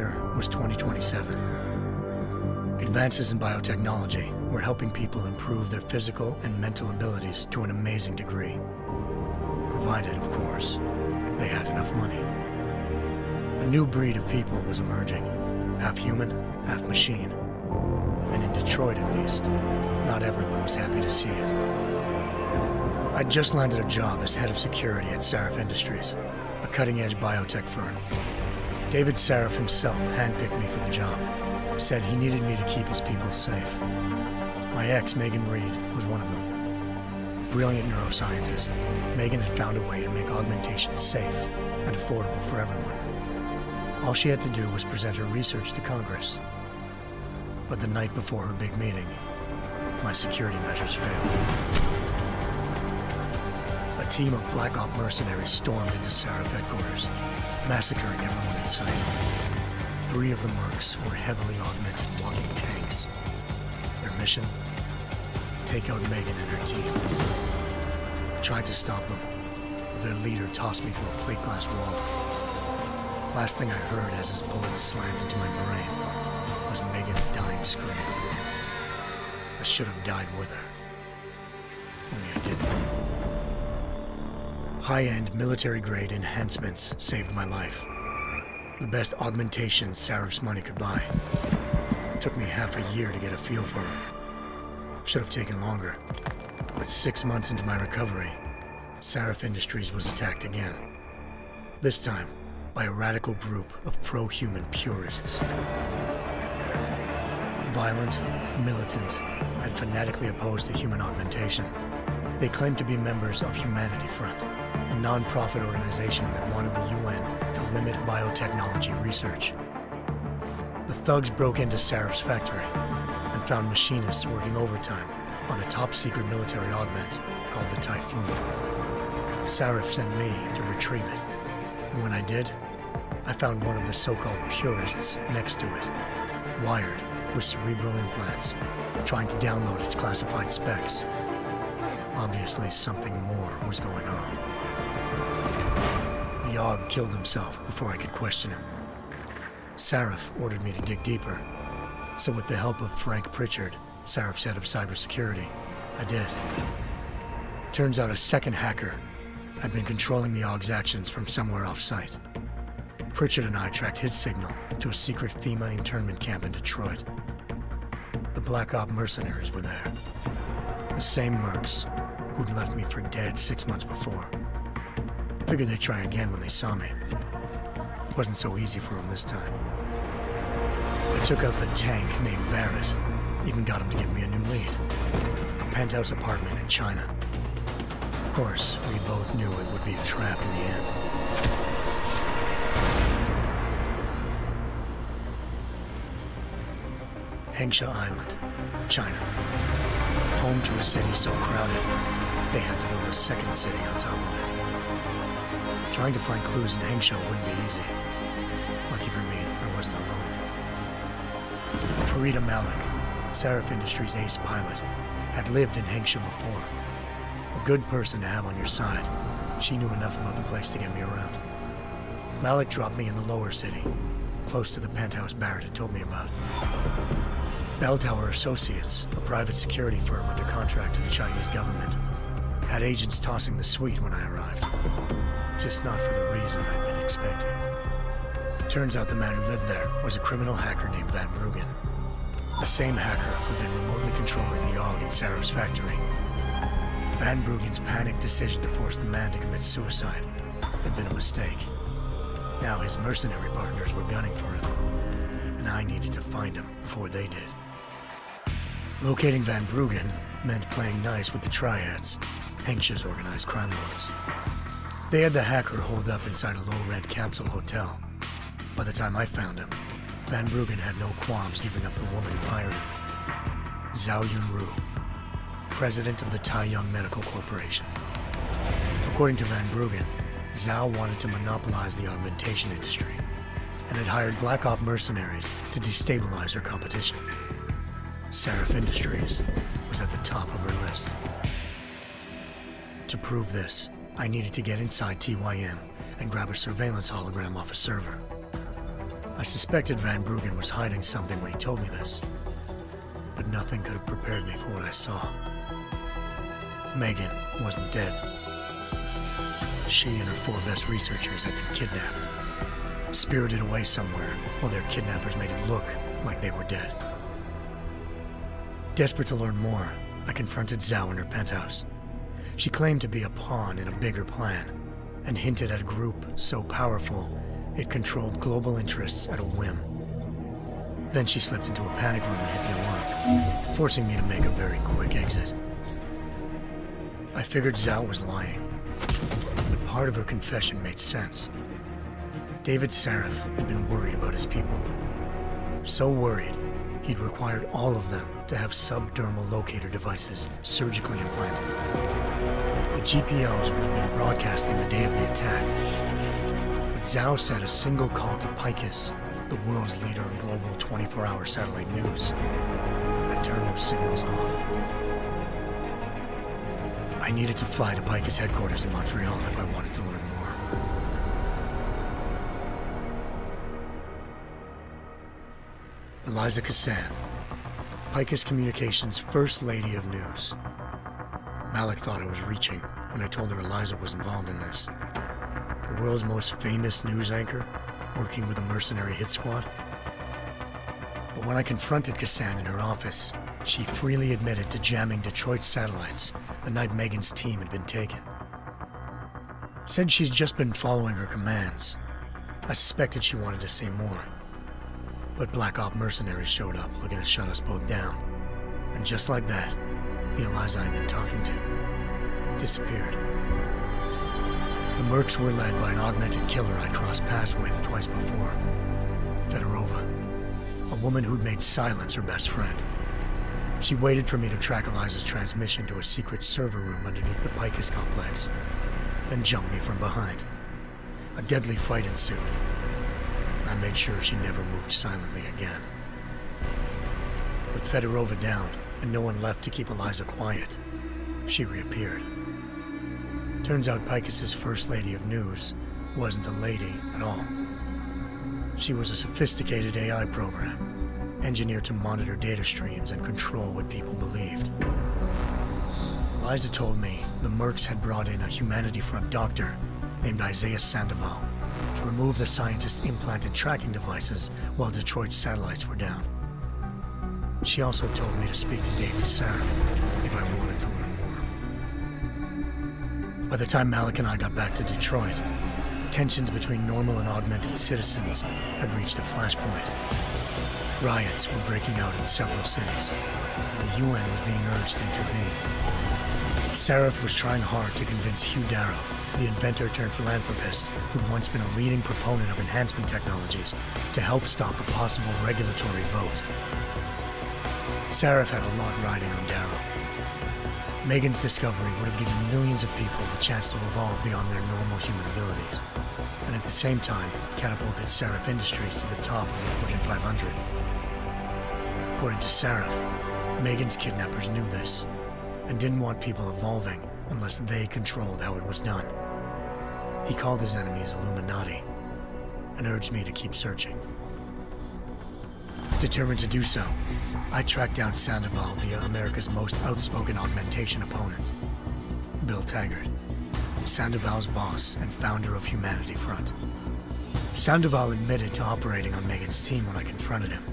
year was 2027. Advances in biotechnology were helping people improve their physical and mental abilities to an amazing degree. Provided, of course, they had enough money. A new breed of people was emerging, half human, half machine. And in Detroit, at least, not everyone was happy to see it. I'd just landed a job as head of security at SHAREf Industries, a cutting-edge biotech firm. David Sarif himself handpicked me for the job, said he needed me to keep his people safe. My ex, Megan Reed, was one of them. Brilliant neuroscientist, Megan had found a way to make augmentation safe and affordable for everyone. All she had to do was present her research to Congress. But the night before her big meeting, my security measures failed. A team of Black Op mercenaries stormed into SHAREf headquarters, massacring everyone in sight. 3 of the mercs were heavily augmented walking tanks. Their mission? Take out Megan and her team. I tried to stop them, but their leader tossed me through a plate glass wall. Last thing I heard as his bullets slammed into my brain was Megan's dying scream. I should have died with her. Only I didn't. High-end military-grade enhancements saved my life. The best augmentation SHAREf's money could buy. It took me half a year to get a feel for her. Should have taken longer. But 6 months into my recovery, SHAREf Industries was attacked again. This time, by a radical group of pro-human purists. Violent, militant, and fanatically opposed to human augmentation. They claimed to be members of Humanity Front, a non-profit organization that wanted the UN to limit biotechnology research. The thugs broke into SHAREf's factory and found machinists working overtime on a top-secret military augment called the Typhoon. SHAREf sent me to retrieve it, and when I did, I found one of the so-called purists next to it, wired with cerebral implants, trying to download its classified specs. Obviously, something more was going on. The AUG killed himself before I could question him. SHAREf ordered me to dig deeper, so with the help of Frank Pritchard, SHAREf's head of cybersecurity, I did. Turns out a second hacker had been controlling the AUG's actions from somewhere off-site. Pritchard and I tracked his signal to a secret FEMA internment camp in Detroit. The Black Op mercenaries were there. The same mercs who'd left me for dead 6 months before. Figured they'd try again when they saw me. It wasn't so easy for them this time. I took out the tank named Barrett, even got him to give me a new lead. A penthouse apartment in China. Of course, we both knew it would be a trap in the end. Hengsha Island, China. Home to a city so crowded, they had to build a second city on top of it. Trying to find clues in Hengsha wouldn't be easy. Lucky for me, I wasn't alone. Farida Malik, SHAREf Industries' ace pilot, had lived in Hengsha before. A good person to have on your side. She knew enough about the place to get me around. Malik dropped me in the lower city, close to the penthouse Barrett had told me about. Bell Tower Associates, a private security firm under contract to the Chinese government, had agents tossing the suite when I arrived. Just not for the reason I'd been expecting. Turns out the man who lived there was a criminal hacker named Van Bruggen. The same hacker who'd been remotely controlling the AUG in SHAREf's factory. Van Bruggen's panicked decision to force the man to commit suicide had been a mistake. Now his mercenary partners were gunning for him, and I needed to find him before they did. Locating Van Bruggen meant playing nice with the Triads, Hengsha's organized crime lords. They had the hacker holed up inside a low-rent capsule hotel. By the time I found him, Van Bruggen had no qualms giving up the woman who hired him. Zhao Yunru, president of the Taiyang Medical Corporation. According to Van Bruggen, Zhao wanted to monopolize the augmentation industry and had hired Black Op mercenaries to destabilize her competition. SHAREf Industries was at the top of her list. To prove this, I needed to get inside TYM and grab a surveillance hologram off a server. I suspected Van Bruggen was hiding something when he told me this, but nothing could have prepared me for what I saw. Megan wasn't dead. She and her 4 best researchers had been kidnapped, spirited away somewhere while their kidnappers made it look like they were dead. Desperate to learn more, I confronted Zhao in her penthouse. She claimed to be a pawn in a bigger plan, and hinted at a group so powerful it controlled global interests at a whim. Then she slipped into a panic room and hit the alarm, forcing me to make a very quick exit. I figured Zhao was lying, but part of her confession made sense. David Saref had been worried about his people. So worried, he'd required all of them to have subdermal locator devices surgically implanted. The GPLs would have been broadcasting the day of the attack. But Zhao said a single call to Picus, the world's leader in global 24-hour satellite news, had turned those signals off. I needed to fly to Picus headquarters in Montreal if I wanted to learn more. Eliza Cassan, Picus Communications' First Lady of News. Malik thought I was reaching when I told her Eliza was involved in this. The world's most famous news anchor, working with a mercenary hit squad. But when I confronted Cassan in her office, she freely admitted to jamming Detroit's satellites the night Megan's team had been taken. Said she's just been following her commands. I suspected she wanted to say more. But Black Op mercenaries showed up looking to shut us both down. And just like that, the Eliza I'd been talking to disappeared. The Mercs were led by an augmented killer I crossed paths with twice before, Fedorova, a woman who'd made silence her best friend. She waited for me to track Eliza's transmission to a secret server room underneath the Picus complex, then jumped me from behind. A deadly fight ensued. I made sure she never moved silently again. With Fedorova down and no one left to keep Eliza quiet, she reappeared. Turns out Picus's First Lady of News wasn't a lady at all. She was a sophisticated AI program, engineered to monitor data streams and control what people believed. Eliza told me the Mercs had brought in a Humanity Front doctor named Isaiah Sandoval to remove the scientist's implanted tracking devices while Detroit's satellites were down. She also told me to speak to David Saref if I wanted to learn more. By the time Malik and I got back to Detroit, tensions between normal and augmented citizens had reached a flashpoint. Riots were breaking out in several cities, and the UN was being urged to intervene. Saref was trying hard to convince Hugh Darrow, the inventor-turned-philanthropist who'd once been a leading proponent of enhancement technologies, to help stop a possible regulatory vote. Saref had a lot riding on Darrow. Megan's discovery would have given millions of people the chance to evolve beyond their normal human abilities, and at the same time catapulted Saref Industries to the top of the Fortune 500. According to Saref, Megan's kidnappers knew this, and didn't want people evolving unless they controlled how it was done. He called his enemies Illuminati, and urged me to keep searching. Determined to do so, I tracked down Sandoval via America's most outspoken augmentation opponent, Bill Taggart, Sandoval's boss and founder of Humanity Front. Sandoval admitted to operating on Megan's team when I confronted him,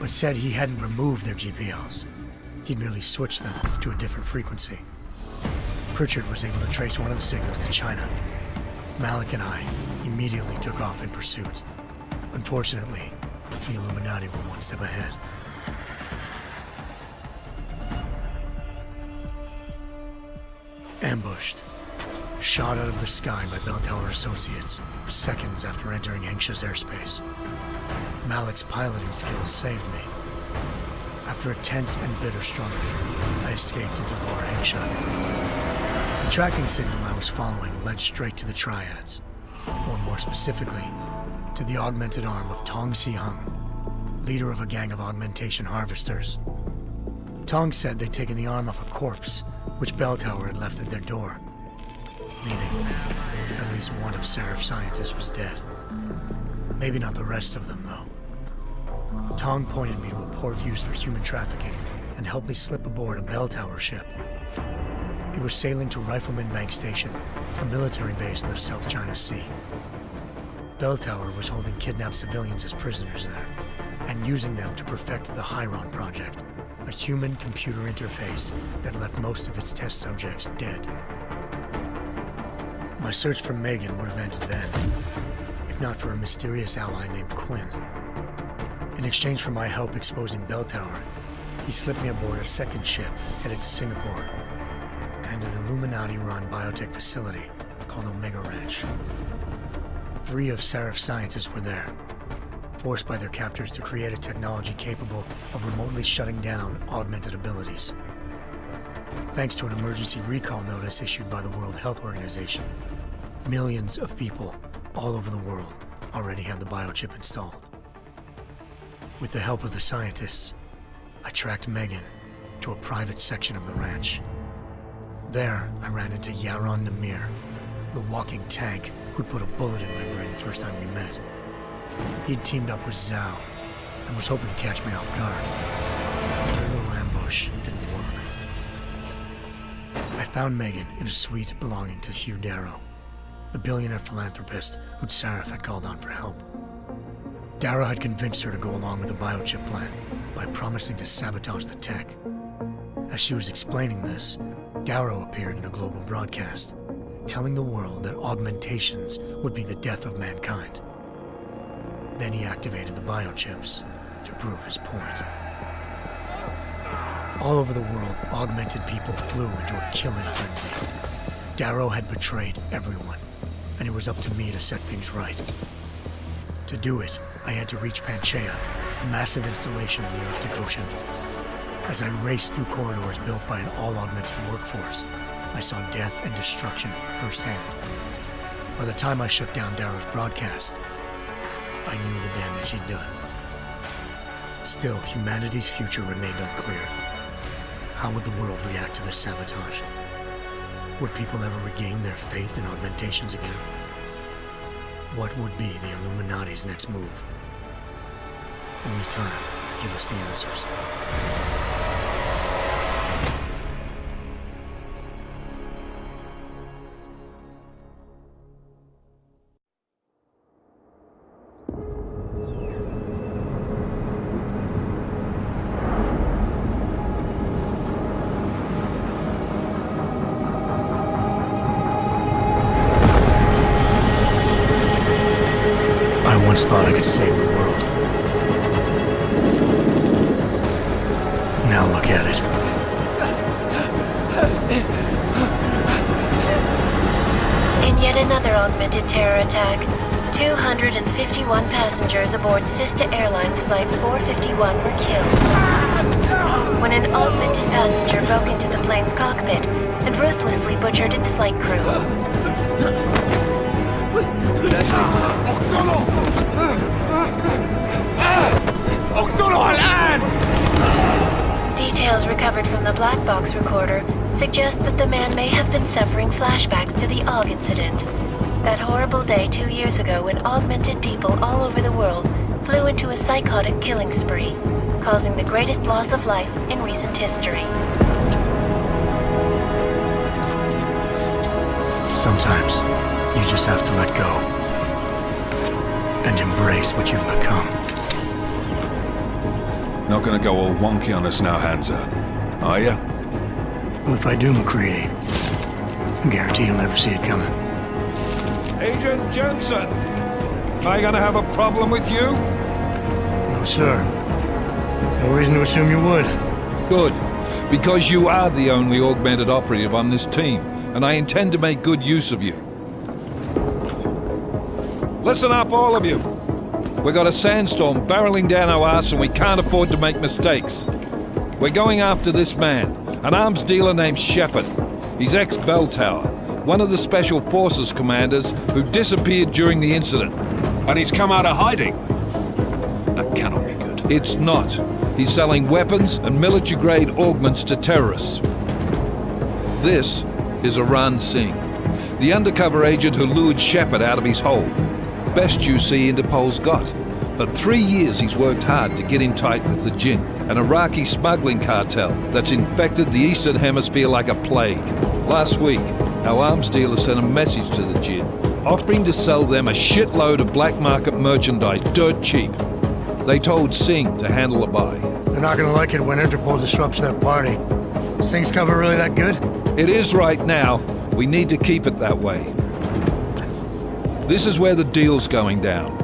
but said he hadn't removed their GPLs. He'd merely switched them to a different frequency. Pritchard was able to trace one of the signals to China. Malik and I immediately took off in pursuit. Unfortunately, the Illuminati were one step ahead. Ambushed. Shot out of the sky by Bell Tower Associates, seconds after entering Hengsha's airspace. Malik's piloting skills saved me. After a tense and bitter struggle, I escaped into Lower Hengsha. The tracking signal I was following led straight to the Triads, or more specifically, to the augmented arm of Tong Si-hung, leader of a gang of augmentation harvesters. Tong said they'd taken the arm off a corpse, which Bell Tower had left at their door, meaning at least one of Saref's scientists was dead. Maybe not the rest of them, though. Tong pointed me to a port used for human trafficking and helped me slip aboard a bell tower ship. It was sailing to Rifleman Bank Station, a military base in the South China Sea. Bell Tower was holding kidnapped civilians as prisoners there, and using them to perfect the Hyron Project, a human-computer interface that left most of its test subjects dead. My search for Megan would have ended then, if not for a mysterious ally named Quinn. In exchange for my help exposing Bell Tower, he slipped me aboard a second ship headed to Singapore and an Illuminati-run biotech facility called Omega Ranch. 3 of SHAREf's scientists were there, forced by their captors to create a technology capable of remotely shutting down augmented abilities. Thanks to an emergency recall notice issued by the World Health Organization, millions of people all over the world already had the biochip installed. With the help of the scientists, I tracked Megan to a private section of the ranch. There, I ran into Yaron Namir, the walking tank who'd put a bullet in my brain the first time we met. He'd teamed up with Zhao and was hoping to catch me off guard. Their little ambush didn't work. I found Megan in a suite belonging to Hugh Darrow, the billionaire philanthropist who'd SHAREf had called on for help. Darrow had convinced her to go along with the biochip plan by promising to sabotage the tech. As she was explaining this, Darrow appeared in a global broadcast, telling the world that augmentations would be the death of mankind. Then he activated the biochips to prove his point. All over the world, augmented people flew into a killing frenzy. Darrow had betrayed everyone, and it was up to me to set things right. To do it, I had to reach Panchaea, a massive installation in the Arctic Ocean. As I raced through corridors built by an all-augmented workforce, I saw death and destruction firsthand. By the time I shut down Darrow's broadcast, I knew the damage he'd done. Still, humanity's future remained unclear. How would the world react to this sabotage? Would people ever regain their faith in augmentations again? What would be the Illuminati's next move? Only time could give us the answers. I once thought I could save the world. Now look at it. In yet another augmented terror attack, 251 passengers aboard Sister Airlines Flight 451 were killed. When an augmented passenger broke into the plane's cockpit and ruthlessly butchered its flight crew. Details recovered from the black box recorder suggest that the man may have been suffering flashbacks to the Aug incident. That horrible day 2 years ago when augmented people all over the world flew into a psychotic killing spree, causing the greatest loss of life in recent history. Sometimes you just have to let go and embrace what you've become. Not gonna go all wonky on us now, Hansa, are ya? Well, if I do, McCready, I guarantee you'll never see it coming. Agent Jensen! Am I gonna have a problem with you? No, sir. No reason to assume you would. Good, because you are the only augmented operative on this team, and I intend to make good use of you. Listen up, all of you. We got a sandstorm barreling down our ass and we can't afford to make mistakes. We're going after this man, an arms dealer named Shepard. He's ex-Bell Tower, one of the Special Forces commanders who disappeared during the incident. And he's come out of hiding. That cannot be good. It's not. He's selling weapons and military-grade augments to terrorists. This is Aran Singh, the undercover agent who lured Shepard out of his hole. Best you see Interpol's got. For 3 years he's worked hard to get in tight with the Jinn, an Iraqi smuggling cartel that's infected the Eastern Hemisphere like a plague. Last week, our arms dealer sent a message to the Jinn, offering to sell them a shitload of black market merchandise dirt cheap. They told Singh to handle the buy. They're not gonna like it when Interpol disrupts their party. Singh's cover really that good? It is right now. We need to keep it that way. This is where the deal's going down.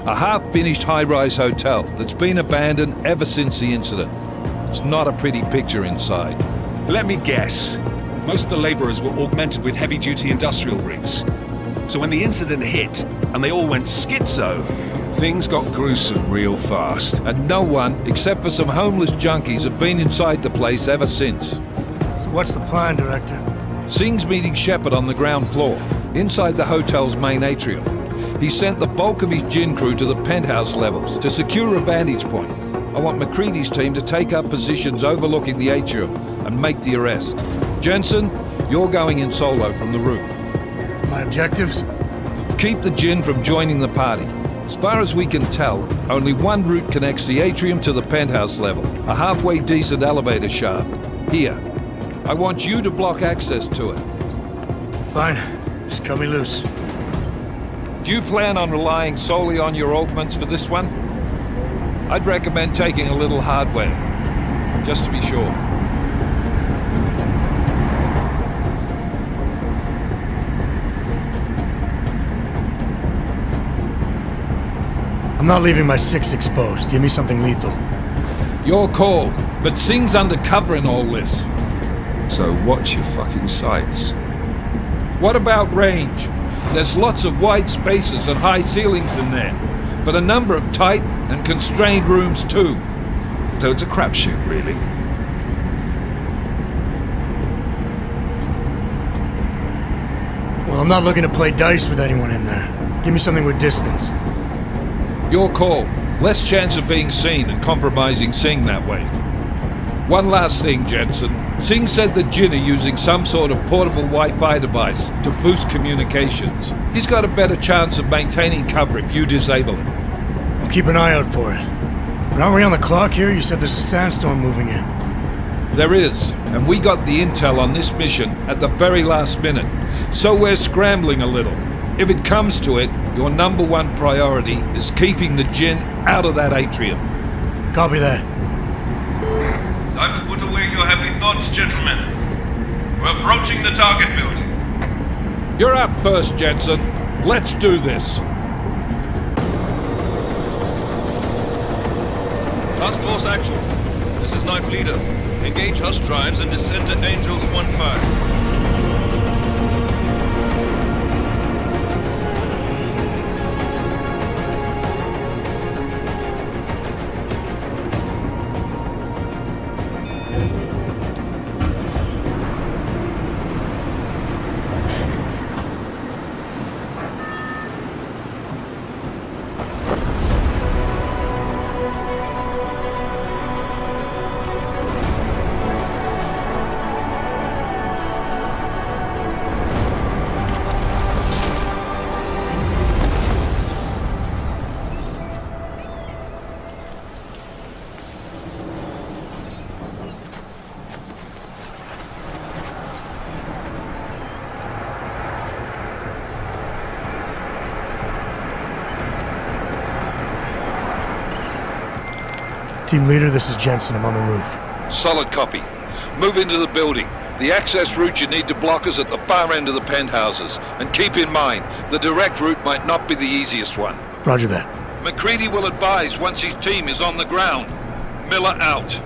A half-finished high-rise hotel that's been abandoned ever since the incident. It's not a pretty picture inside. Let me guess. Most of the laborers were augmented with heavy-duty industrial rigs. So when the incident hit, and they all went schizo, things got gruesome real fast. And no one, except for some homeless junkies, have been inside the place ever since. So what's the plan, Director? Singh's meeting Shepard on the ground floor, inside the hotel's main atrium. He sent the bulk of his Jinn crew to the penthouse levels to secure a vantage point. I want McCready's team to take up positions overlooking the atrium and make the arrest. Jensen, you're going in solo from the roof. My objectives? Keep the Jinn from joining the party. As far as we can tell, only one route connects the atrium to the penthouse level, a halfway decent elevator shaft. Here. I want you to block access to it. Fine. Just cut me loose. Do you plan on relying solely on your augments for this one? I'd recommend taking a little hardware, just to be sure. I'm not leaving my 6 exposed. Give me something lethal. Your call, but Singh's undercover in all this. So watch your fucking sights. What about range? There's lots of wide spaces and high ceilings in there, but a number of tight and constrained rooms too. So it's a crapshoot, really. Well, I'm not looking to play dice with anyone in there. Give me something with distance. Your call. Less chance of being seen and compromising Singh that way. One last thing, Jensen. Singh said the Jinn are using some sort of portable Wi-Fi device to boost communications. He's got a better chance of maintaining cover if you disable it. I'll keep an eye out for it. But aren't we on the clock here? You said there's a sandstorm moving in. There is, and we got the intel on this mission at the very last minute, so we're scrambling a little. If it comes to it, your #1 priority is keeping the Jinn out of that atrium. Copy that. Time to put away your happy thoughts, gentlemen. We're approaching the target building. You're up first, Jensen. Let's do this. Task Force Actual. This is Knife Leader. Engage Hush drives and descend to Angels 1-5. Team leader, this is Jensen. I'm on the roof. Solid copy. Move into the building. The access route you need to block is at the far end of the penthouses. And keep in mind, the direct route might not be the easiest one. Roger that. McCready will advise once his team is on the ground. Miller out.